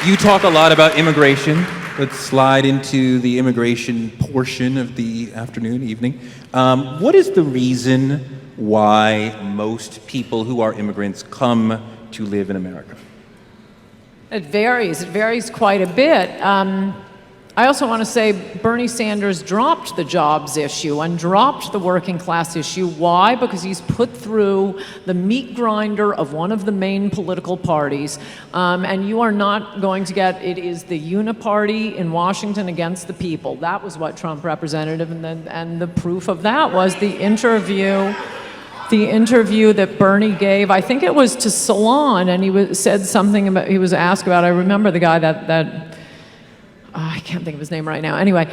You talk a lot about immigration. Let's slide into the immigration portion of the afternoon, evening. What is the reason why most people who are immigrants come to live in America? It varies. It varies quite a bit. I also want to say Bernie Sanders dropped the jobs issue and dropped the working class issue. Why? Because he's put through the meat grinder of one of the main political parties. And you are not going to get, it is the uniparty in Washington against the people. That was what Trump represented, and the proof of that was the interview that Bernie gave. I think it was to Salon, and he said something about, he was asked about, I remember the guy that I can't think of his name right now. Anyway,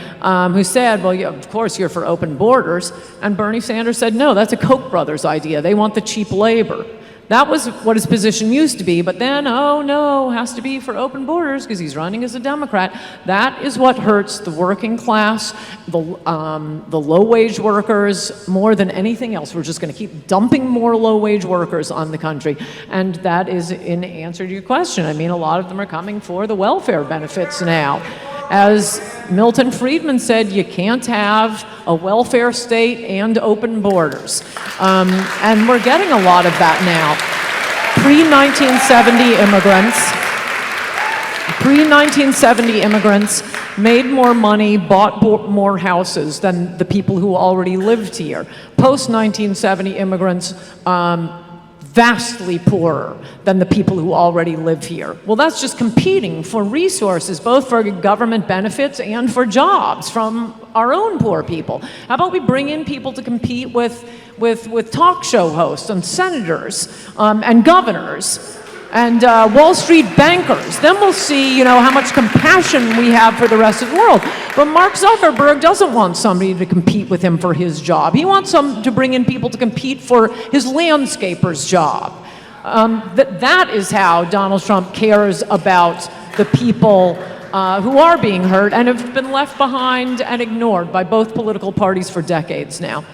who said, well, yeah, of course you're for open borders. And Bernie Sanders said, no, that's a Koch brothers idea. They want the cheap labor. That was what his position used to be. But then, oh no, has to be for open borders because he's running as a Democrat. That is what hurts the working class, the low-wage workers more than anything else. We're just going to keep dumping more low-wage workers on the country. And that is in answer to your question. I mean, a lot of them are coming for the welfare benefits now. As Milton Friedman said, you can't have a welfare state and open borders. And we're getting a lot of that now. Pre-1970 immigrants made more money, bought more houses than the people who already lived here. Post-1970 immigrants, vastly poorer than the people who already live here. Well, that's just competing for resources, both for government benefits and for jobs from our own poor people. How about we bring in people to compete with talk show hosts and senators and governors and Wall Street bankers? Then we'll see, how much compassion we have for the rest of the world. But Mark Zuckerberg doesn't want somebody to compete with him for his job. He wants to bring in people to compete for his landscaper's job. That is how Donald Trump cares about the people who are being hurt and have been left behind and ignored by both political parties for decades now.